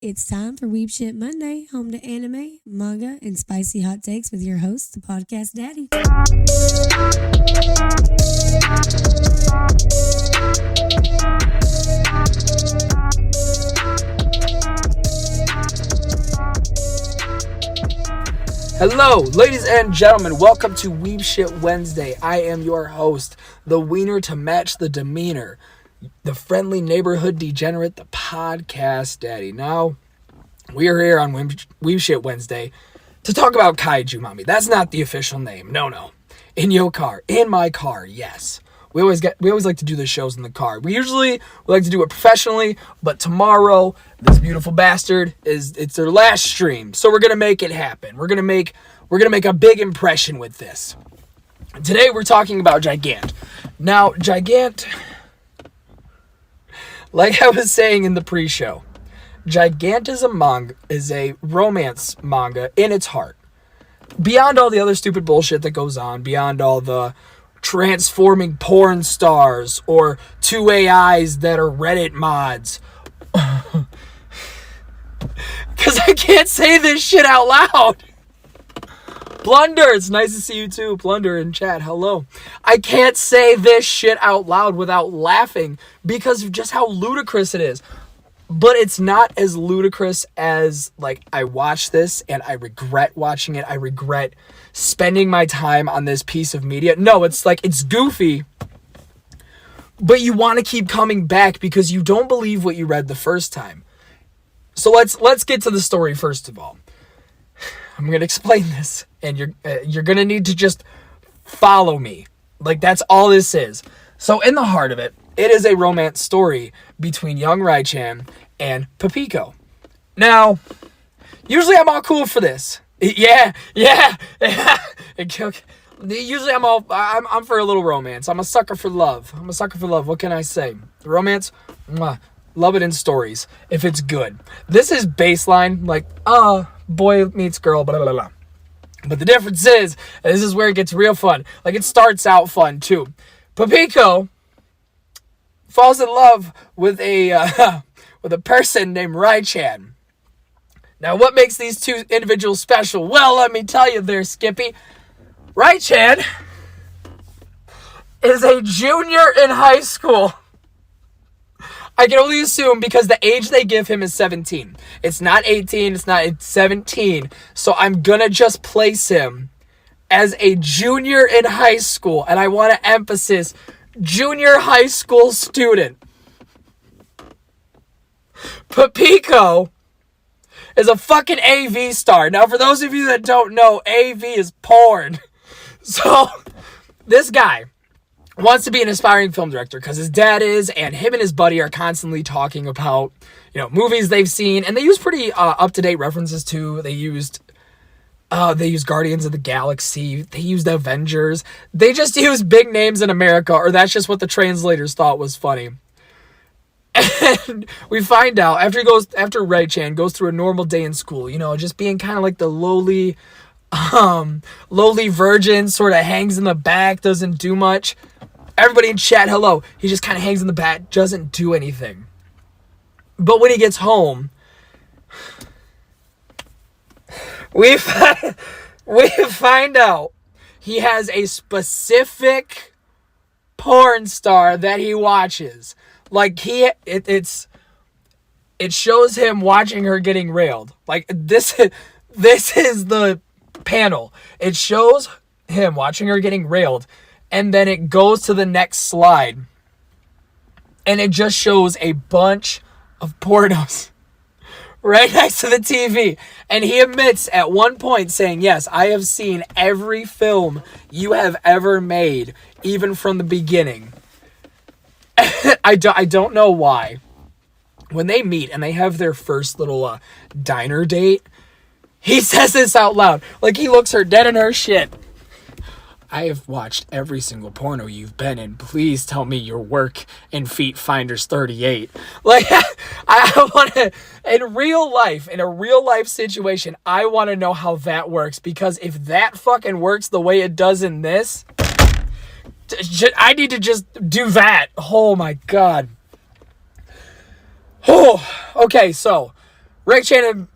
It's time for Weeb Shit Monday, home to anime, manga, and spicy hot takes with your host, the podcast daddy. Hello, ladies and gentlemen. Welcome to Weeb Shit Wednesday. I am your host, the wiener to match the demeanor, the friendly neighborhood degenerate, the podcast daddy. Now, we are here on Weeb Shit Wednesday to talk about Kaiju Mommy. That's not the official name. No. In your car. In my car, yes. We always like to do the shows in the car. We like to do it professionally, but tomorrow, this beautiful bastard it's their last stream. So we're gonna make it happen. We're gonna make a big impression with this. Today we're talking about Gigant. Now, Gigant, like I was saying in the pre-show, Gigant is a romance manga in its heart. Beyond all the other stupid bullshit that goes on, beyond all the transforming porn stars or two AIs that are Reddit mods. Because I can't say this shit out loud. Blunder, it's nice to see you too. Blunder in chat, hello. I can't say this shit out loud without laughing because of just how ludicrous it is. But it's not as ludicrous as, like, I watched this and I regret watching it. I regret spending my time on this piece of media. No, it's goofy. But you want to keep coming back because you don't believe what you read the first time. So let's get to the story first of all. I'm going to explain this, and you're going to need to just follow me. Like, that's all this is. So in the heart of it, it is a romance story between young Rai-chan and Papiko. Now, usually I'm all cool for this. Yeah. Usually I'm for a little romance. I'm a sucker for love. What can I say? Romance, mwah, love it in stories if it's good. This is baseline, like, boy meets girl, blah, blah, blah. But the difference is, and this is where it gets real fun. Like, it starts out fun, too. Papiko falls in love with a person named Rai-chan. Now, what makes these two individuals special? Well, let me tell you there, Skippy. Rai-chan is a junior in high school. I can only assume because the age they give him is 17. It's not 18, it's 17. So I'm gonna just place him as a junior in high school. And I want to emphasize, junior high school student. Papiko is a fucking AV star. Now, for those of you that don't know, AV is porn. So, this guy wants to be an aspiring film director because his dad is, and him and his buddy are constantly talking about, movies they've seen, and they use pretty up-to-date references too. They used Guardians of the Galaxy, they used Avengers, they just used big names in America, or that's just what the translators thought was funny. And we find out, after Rai-chan goes through a normal day in school, just being kind of like the lowly virgin, sort of hangs in the back, doesn't do much. Everybody in chat, hello. He just kind of hangs in the back, doesn't do anything. But when he gets home, we find out he has a specific porn star that he watches. Like, it shows him watching her getting railed. Like, this is the panel. It shows him watching her getting railed, and then it goes to the next slide, and it just shows a bunch of pornos right next to the TV. And he admits at one point saying, yes, I have seen every film you have ever made, even from the beginning. I don't know why. When they meet and they have their first little diner date, he says this out loud. Like, he looks her dead in her shit. I have watched every single porno you've been in. Please tell me your work in Feet Finders 38. Like, I want to, in a real life situation, I want to know how that works. Because if that fucking works the way it does in this, I need to just do that. Oh my God. Oh, okay, so Ray-chan and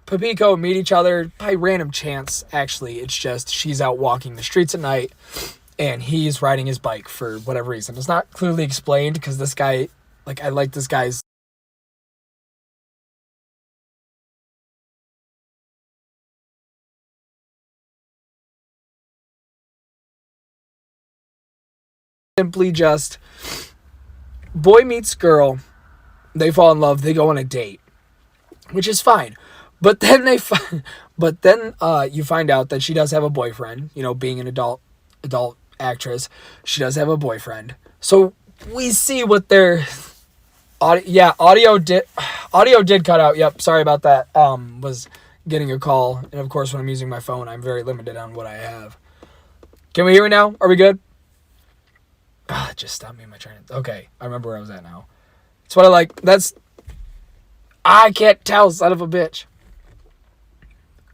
Papiko meet each other by random chance, actually. It's just she's out walking the streets at night, and he's riding his bike for whatever reason. It's not clearly explained, because this guy, like, I like this guy's simply just boy meets girl, they fall in love, they go on a date, which is fine. But then you find out that she does have a boyfriend. You know, being an adult actress, she does have a boyfriend. So we see what their audio did cut out. Yep, sorry about that. Was getting a call, and of course when I'm using my phone, I'm very limited on what I have. Can we hear me now? Are we good? Just stop me in my train. Okay, I remember where I was at now. That's what I like. I can't tell, son of a bitch.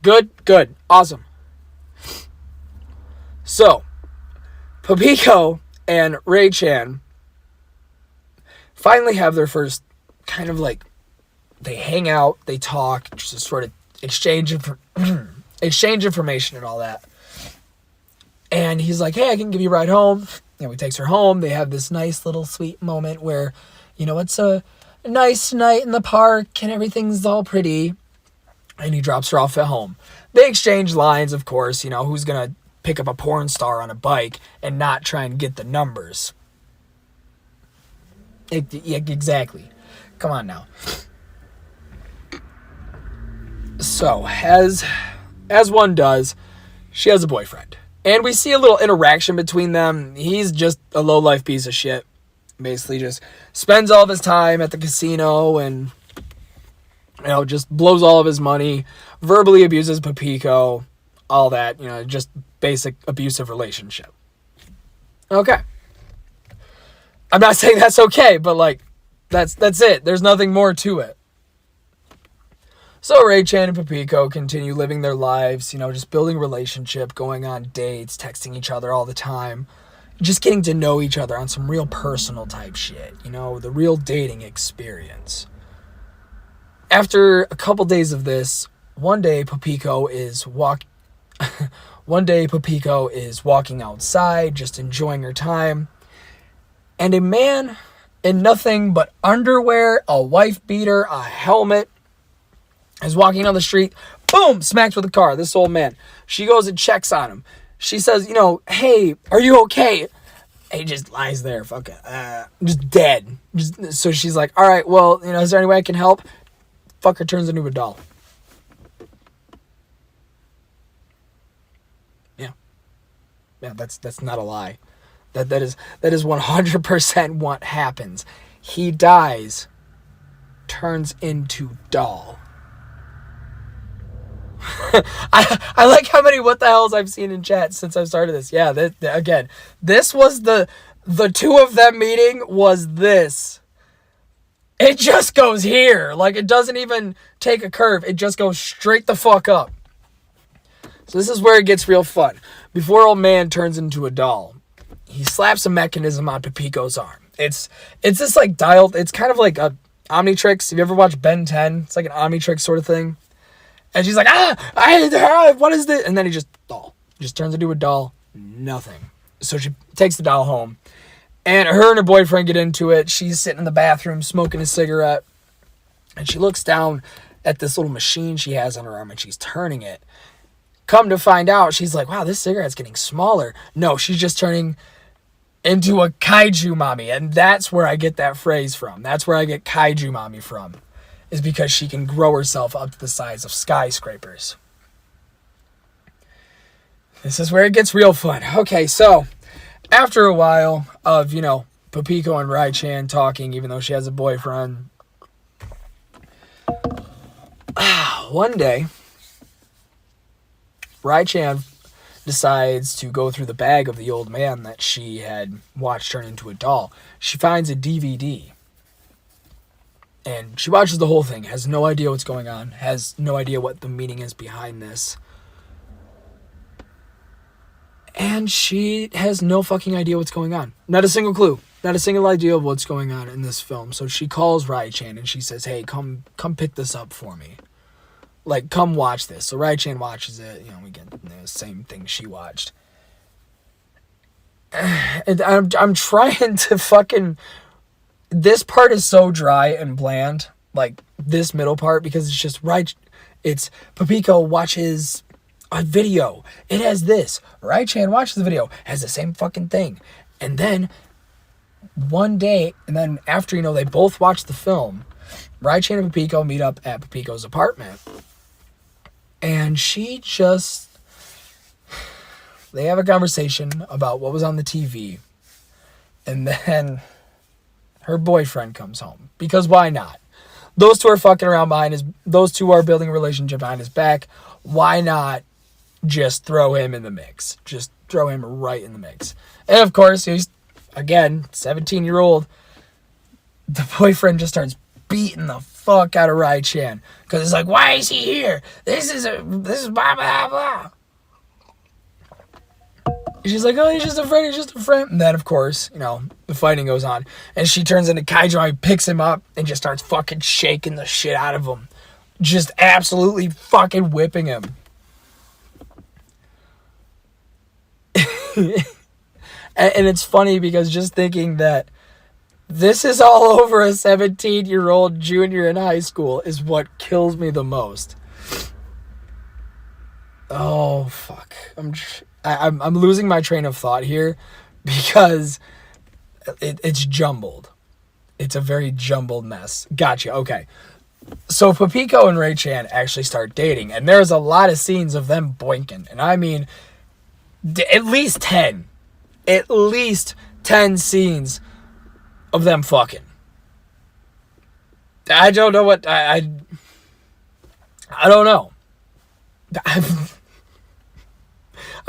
Good. Awesome. So, Papiko and Ray-chan finally have their first kind of like, they hang out, they talk, just sort of exchange information and all that. And he's like, hey, I can give you a ride home. You know, he takes her home. They have this nice little sweet moment where, you know, it's a nice night in the park and everything's all pretty. And he drops her off at home. They exchange lines, of course. You know, who's going to pick up a porn star on a bike and not try and get the numbers? Exactly. Come on now. So, as one does, she has a boyfriend. And we see a little interaction between them. He's just a low-life piece of shit. Basically just spends all of his time at the casino and, you know, just blows all of his money, verbally abuses Papiko, all that, you know, just basic abusive relationship. Okay. I'm not saying that's okay, but, like, that's it. There's nothing more to it. So Ray-chan and Papiko continue living their lives, you know, just building relationship, going on dates, texting each other all the time, just getting to know each other on some real personal type shit, you know, the real dating experience. After a couple days of this, one day Papiko is walking outside, just enjoying her time, and a man in nothing but underwear, a wife beater, a helmet, is walking down the street, boom, smacks with a car, this old man. She goes and checks on him. She says, you know, hey, are you okay? And he just lies there, just dead. So she's like, all right, well, you know, is there any way I can help? Fucker turns into a doll. Yeah, that's not a lie. That is 100% what happens. He dies, turns into doll. I like how many what the hells I've seen in chat since I've started this. Yeah, again, this was the two of them meeting was this. It just goes here. Like, it doesn't even take a curve. It just goes straight the fuck up. So this is where it gets real fun. Before old man turns into a doll, he slaps a mechanism on Papiko's arm. It's this like dialed, it's kind of like a Omnitrix. Have you ever watched Ben 10? It's like an Omnitrix sort of thing. And she's like, what is this? And then he just turns into a doll. Nothing. So she takes the doll home. And her and her boyfriend get into it. She's sitting in the bathroom smoking a cigarette. And she looks down at this little machine she has on her arm and she's turning it. Come to find out, she's like, wow, this cigarette's getting smaller. No, she's just turning into a Kaiju Mommy. And that's where I get that phrase from. That's where I get Kaiju Mommy from. Is because she can grow herself up to the size of skyscrapers. This is where it gets real fun. Okay, so after a while of, you know, Papiko and Rai-chan talking, even though she has a boyfriend, one day, Rai-chan decides to go through the bag of the old man that she had watched turn into a doll. She finds a DVD. And she watches the whole thing, has no idea what's going on, has no idea what the meaning is behind this. And she has no fucking idea what's going on. Not a single clue. not a single idea of what's going on in this film. So she calls Rai-chan and she says, hey, come pick this up for me. Like, come watch this. So Rai-chan watches it. You know, we get the same thing she watched. And I'm trying to fucking... This part is so dry and bland. Like, this middle part, because it's just right. It's Papiko watches a video. It has this. Rai-chan watches the video. Has the same fucking thing. And then one day, and then after, you know, they both watch the film, Rai-chan and Papiko meet up at Papiko's apartment. And she just... They have a conversation about what was on the TV. And then her boyfriend comes home. Because why not? Those two are fucking around behind his... Those two are building a relationship behind his back. Why not just throw him in the mix? Just throw him right in the mix. And of course, he's, again, 17-year-old. The boyfriend just starts beating the fuck out of Rai-chan. Because it's like, why is he here? This is blah, blah, blah. She's like, oh, he's just a friend. And then, of course, you know, the fighting goes on. And she turns into Kaiju Mommy, picks him up, and just starts fucking shaking the shit out of him. Just absolutely fucking whipping him. And it's funny because just thinking that this is all over a 17-year-old junior in high school is what kills me the most. Oh, fuck. I'm losing my train of thought here because it's jumbled. It's a very jumbled mess. Gotcha. Okay. So Papiko and Rai-chan actually start dating, and there's a lot of scenes of them boinking. And I mean, at least 10. At least 10 scenes of them fucking. I don't know what... I don't know. I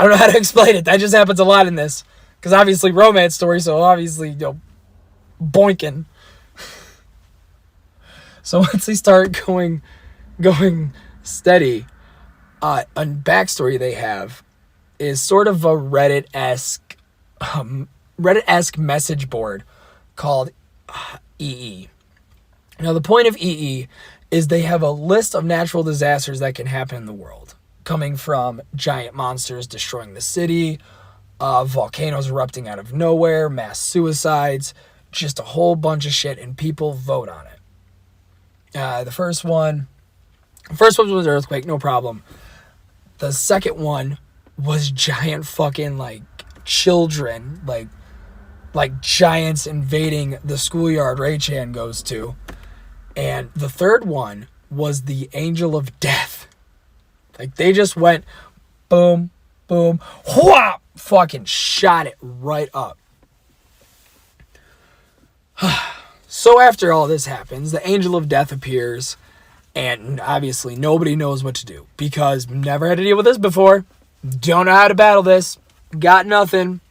don't know how to explain it. That just happens a lot in this. Because obviously romance story, so obviously, you know, boinking. So once they start going steady, a backstory they have is sort of a Reddit-esque message board called EE. Now, the point of EE is they have a list of natural disasters that can happen in the world, coming from giant monsters destroying the city, volcanoes erupting out of nowhere, mass suicides, just a whole bunch of shit, and people vote on it. The first one was an earthquake, no problem. The second one was giant fucking, like, children, like giants invading the schoolyard Rai-chan goes to. And the third one was the Angel of Death. Like, they just went boom, boom, whop, fucking shot it right up. So after all this happens, the Angel of Death appears, and obviously nobody knows what to do, because never had to deal with this before, don't know how to battle this, got nothing.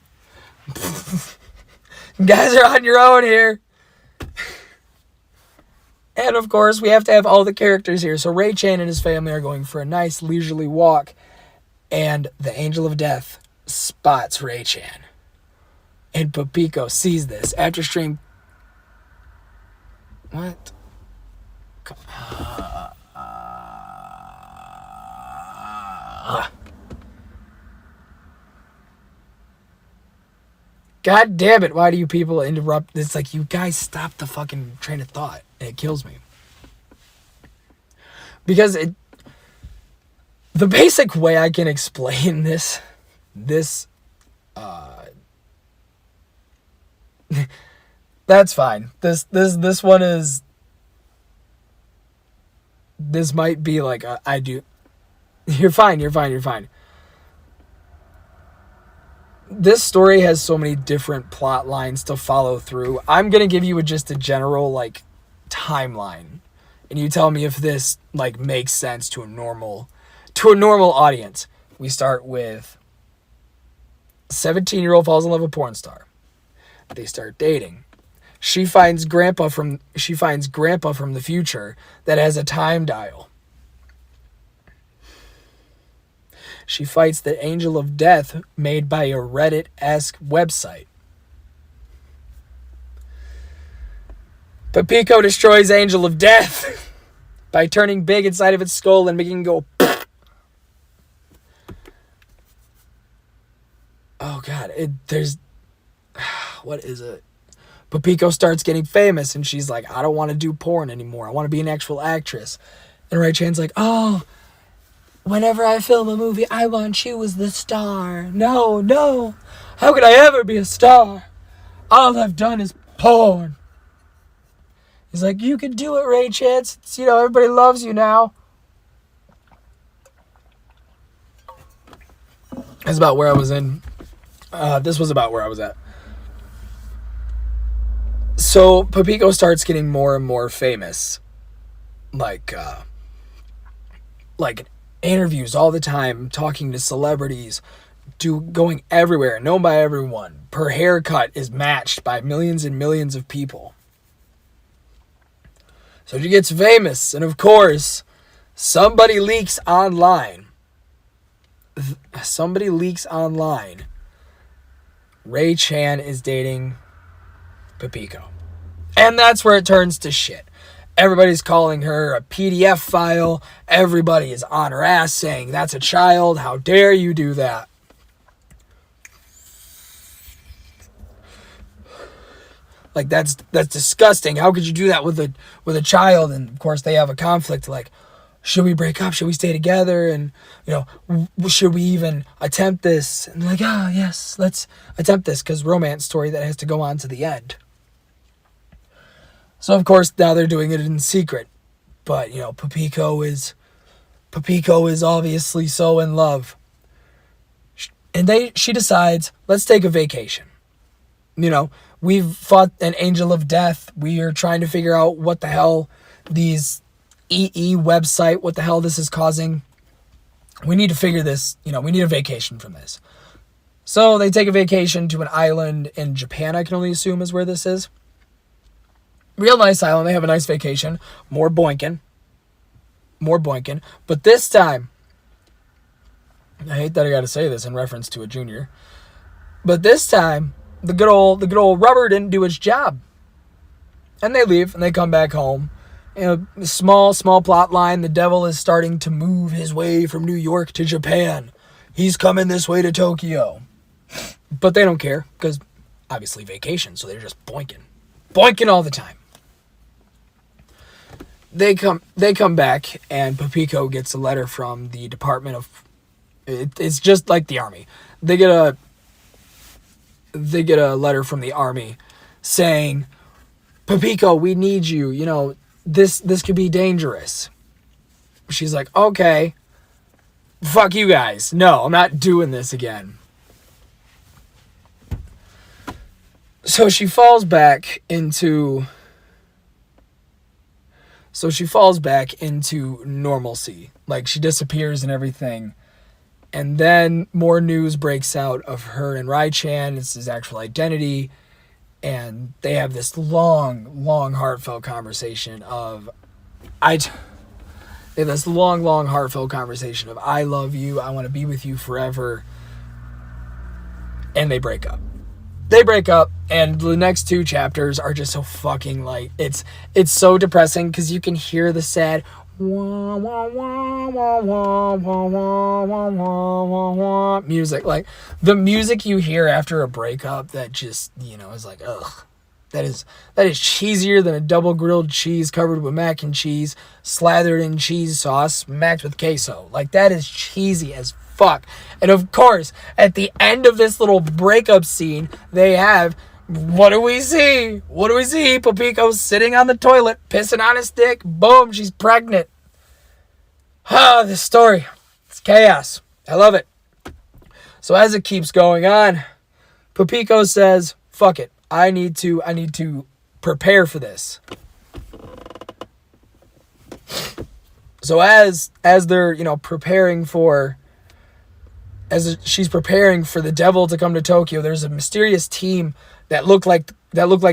You guys are on your own here. And of course, we have to have all the characters here. So Rai-chan and his family are going for a nice leisurely walk, and the Angel of Death spots Rai-chan. And Papiko sees this after stream. What? God damn it, why do you people interrupt? It's like, you guys stop the fucking train of thought. It kills me. Because the basic way I can explain this that's fine. This one is, this might be like you're fine. This story has so many different plot lines to follow through. I'm going to give you just a general, like, timeline. And you tell me if this, like, makes sense to a normal audience. We start with 17-year-old falls in love with a porn star. They start dating. She finds grandpa from the future that has a time dial. She fights the Angel of Death made by a Reddit-esque website. Papiko destroys Angel of Death by turning big inside of its skull and making it go. Oh god, there's what is it? Papiko starts getting famous and she's like, I don't want to do porn anymore. I want to be an actual actress. And Ray Chan's like, oh, whenever I film a movie, I want you as the star. No. How could I ever be a star? All I've done is porn. He's like, you can do it, Ray Chan. It's, everybody loves you now. That's about where I was in. This was about where I was at. So Papiko starts getting more and more famous. Like interviews all the time, talking to celebrities, going everywhere, known by everyone. Her haircut is matched by millions and millions of people. So she gets famous, and of course, somebody leaks online. Ray Chan is dating Papiko. And that's where it turns to shit. Everybody's calling her a PDF file. Everybody is on her ass saying, that's a child. How dare you do that? Like, that's disgusting. How could you do that with a child? And, of course, they have a conflict. Like, should we break up? Should we stay together? And, should we even attempt this? And like, yes, let's attempt this. Because romance story that has to go on to the end. So, of course, now they're doing it in secret. But, Papiko is obviously so in love. And she decides, let's take a vacation. We've fought an angel of death. We are trying to figure out what the hell these website, what the hell this is causing. We need to figure this, we need a vacation from this. So they take a vacation to an island in Japan, I can only assume is where this is. Real nice island. They have a nice vacation. More boinking. But this time, I hate that I got to say this in reference to a junior. But this time, the good old rubber didn't do its job. And they leave and they come back home. Small plot line. The devil is starting to move his way from New York to Japan. He's coming this way to Tokyo. But they don't care because obviously vacation. So they're just boinking. Boinking all the time. They come back and Papiko gets a letter from the Department of... It's just like the Army. They get a letter from the Army saying, Papiko, we need you. This could be dangerous. She's like, okay, fuck you guys. No, I'm not doing this again. So she falls back into normalcy. Like, she disappears and everything. And then more news breaks out of her and Rai-chan. It's his actual identity. And they have this long, heartfelt conversation of... They have this long, heartfelt conversation of, I love you, I want to be with you forever. And they break up. And the next two chapters are just so fucking, like... It's so depressing because you can hear the sad... music. Like, the music you hear after a breakup that just, is like, ugh. That is cheesier than a double grilled cheese covered with mac and cheese, slathered in cheese sauce, macked with queso. Like, that is cheesy as fuck. And of course, at the end of this little breakup scene, they have... What do we see? Papiko's sitting on the toilet, pissing on his dick. Boom, she's pregnant. This story. It's chaos. I love it. So as it keeps going on, Papiko says, fuck it. I need to prepare for this. So as they're, preparing for... As she's preparing for the devil to come to Tokyo, there's a mysterious team that look like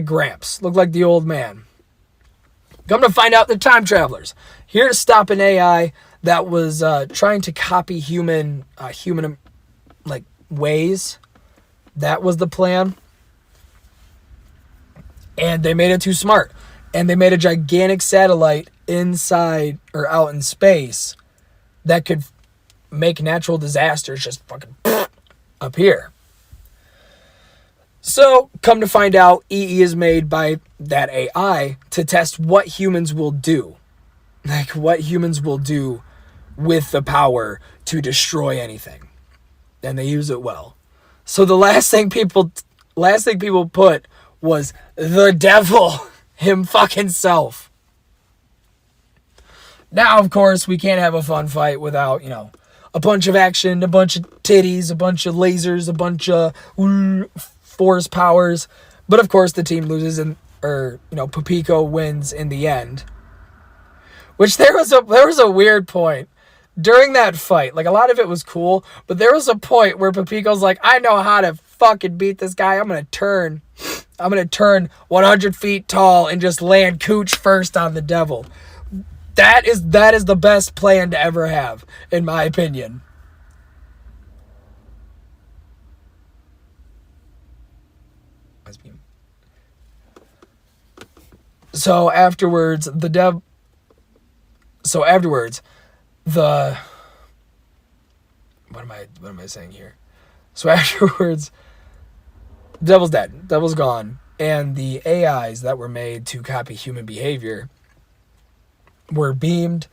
Gramps, look like the old man. Come to find out, they're time travelers, here to stop an AI that was trying to copy human ways. That was the plan, and they made it too smart. And they made a gigantic satellite inside or out in space that could make natural disasters just fucking appear. So, come to find out, EE is made by that AI to test what humans will do. Like, what humans will do with the power to destroy anything. And they use it well. So the last thing people put was the devil him fucking self. Now, of course, we can't have a fun fight without, a bunch of action, a bunch of titties, a bunch of lasers, a bunch of force powers. But of course, the team loses, Papico wins in the end. Which there was a weird point during that fight. Like, a lot of it was cool, but there was a point where Papico's like, I know how to fucking beat this guy. I'm gonna turn 100 feet tall and just land cooch first on the devil. That is the best plan to ever have, in my opinion. So afterwards, the what am I saying here? So afterwards, the devil's dead. Devil's gone. And the AIs that were made to copy human behavior were beamed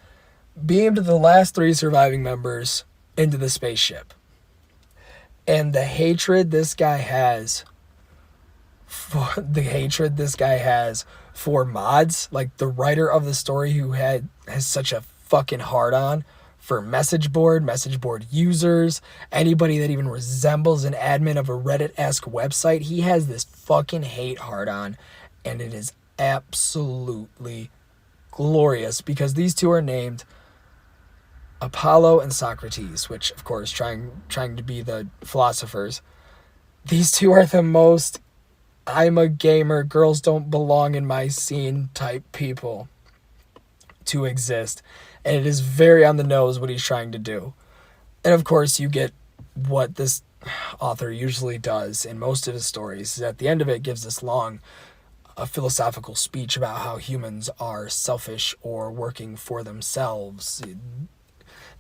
the last 3 surviving members into the spaceship. And the hatred this guy has for mods, like the writer of the story who has such a fucking hard-on for message board users, anybody that even resembles an admin of a Reddit-esque website, he has this fucking hate hard-on, and it is absolutely glorious because these two are named Apollo and Socrates, which of course trying to be the philosophers. These two are the most I'm a gamer, girls don't belong in my scene type people to exist. And it is very on the nose what he's trying to do. And of course you get what this author usually does in most of his stories. Is at the end of it gives this long philosophical speech about how humans are selfish or working for themselves.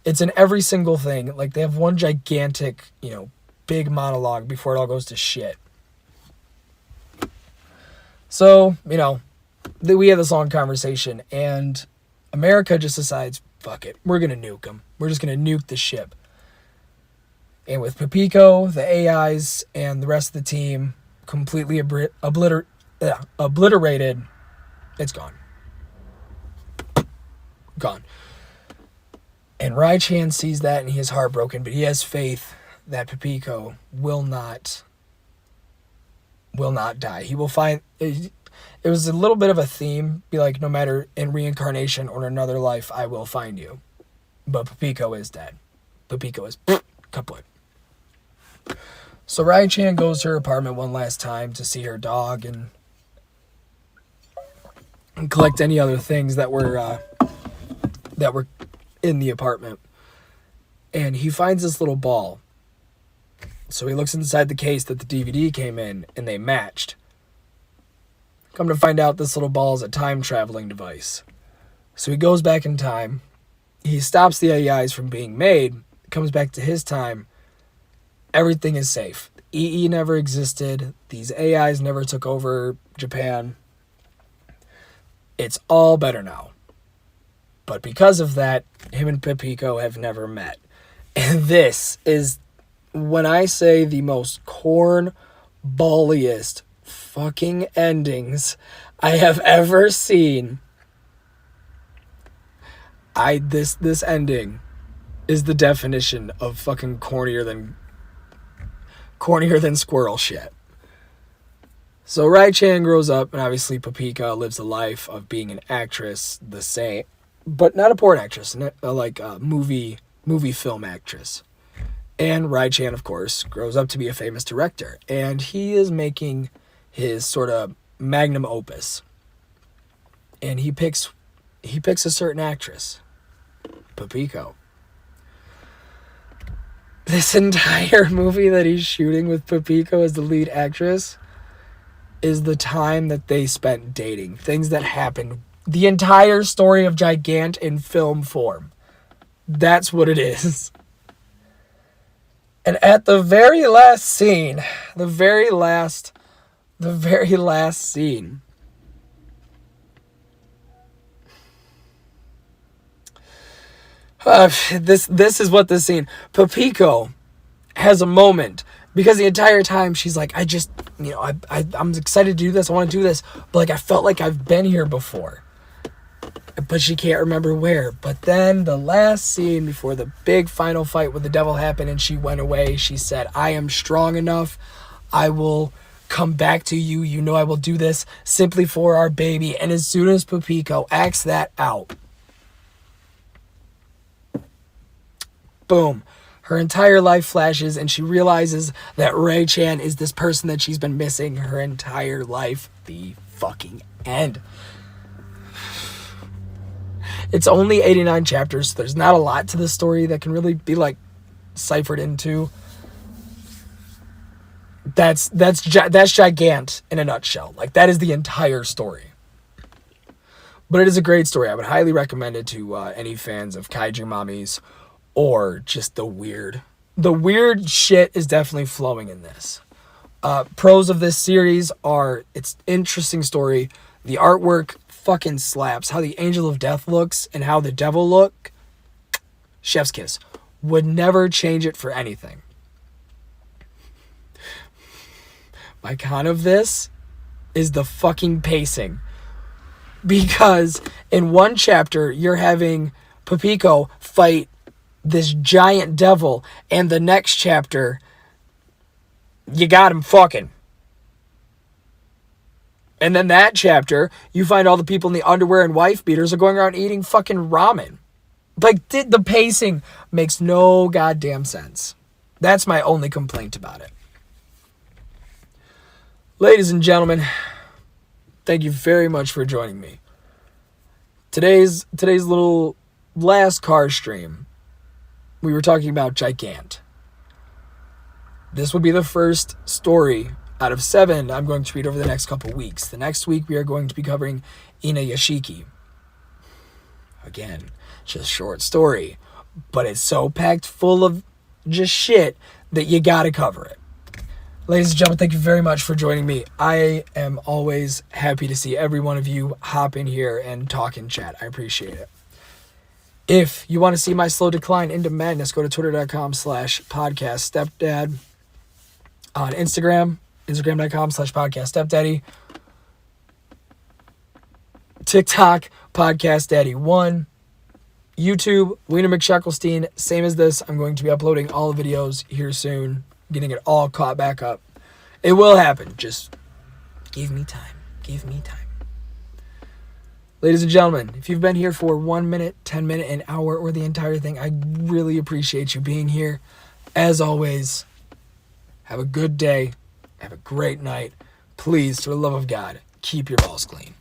It's in every single thing. Like, they have one gigantic, big monologue before it all goes to shit. So, we have this long conversation, and America just decides, fuck it, we're going to nuke them. We're just going to nuke the ship. And with Papico, the AIs, and the rest of the team completely obliterated, it's gone. Gone. And Rai-chan sees that, and he is heartbroken, but he has faith that Papico will not die. He will find... It was a little bit of a theme, be like, no matter in reincarnation or in another life, I will find you. But Papico is dead. Papico is kaput. So Rai-chan goes to her apartment one last time to see her dog and collect any other things that were in the apartment. And he finds this little ball. So he looks inside the case that the DVD came in, and they matched. Come to find out, this little ball is a time-traveling device. So he goes back in time. He stops the AIs from being made. Comes back to his time. Everything is safe. EE never existed. These AIs never took over Japan. It's all better now. But because of that, him and Papico have never met. And this is, when I say, the most cornballiest fucking endings I have ever seen. This ending is the definition of fucking cornier than squirrel shit. So Rai-chan grows up, and obviously Papico lives a life of being an actress, the same, but not a porn actress, like a movie film actress. And Rai-chan, of course, grows up to be a famous director, and he is making his sort of magnum opus. And he picks a certain actress, Papico. This entire movie that he's shooting with Papico as the lead actress is the time that they spent dating. Things that happened. The entire story of Gigant in film form. That's what it is. And at the very last scene, the very last scene, this is what this scene, Papiko has a moment, because the entire time she's like, I'm excited to do this, I want to do this, but like I felt like I've been here before. But she can't remember where. But then the last scene before the big final fight with the devil happened and she went away, she said, I am strong enough. I will come back to you. You know I will do this simply for our baby. And as soon as Papiko acts that out, boom, her entire life flashes and she realizes that Ray-chan is this person that she's been missing her entire life. The fucking end. It's only 89 chapters, so there's not a lot to the story that can really be like ciphered into. That's Gigant in a nutshell. Like, that is the entire story. But it is a great story. I would highly recommend it to any fans of Kaiju Mommies or just the weird. The weird shit is definitely flowing in this. Pros of this series are, it's interesting story. The artwork fucking slaps. How the Angel of Death looks and how the devil look, chef's kiss. Would never change it for anything. My con of this is the fucking pacing. Because in one chapter, you're having Papiko fight this giant devil, and the next chapter, you got him fucking. And then that chapter, you find all the people in the underwear and wife beaters are going around eating fucking ramen. Like, the pacing makes no goddamn sense. That's my only complaint about it. Ladies and gentlemen, thank you very much for joining me. Today's little last car stream, we were talking about Gigant. This will be the first story out of 7 I'm going to read over the next couple weeks. The next week we are going to be covering Inuyashiki. Again, just short story, but it's so packed full of just shit that you gotta cover it. Ladies and gentlemen, thank you very much for joining me. I am always happy to see every one of you hop in here and talk in chat. I appreciate it. If you want to see my slow decline into madness, go to twitter.com/podcaststepdad. On Instagram.com/podcaststepdaddy. TikTok, podcastdaddy1. YouTube, Wiener McShucklestein, same as this. I'm going to be uploading all the videos here soon, getting it all caught back up. It will happen. Just give me time. Give me time. Ladies and gentlemen, if you've been here for 1 minute, 10 minutes, an hour, or the entire thing, I really appreciate you being here. As always, have a good day. Have a great night. Please, for the love of God, keep your balls clean.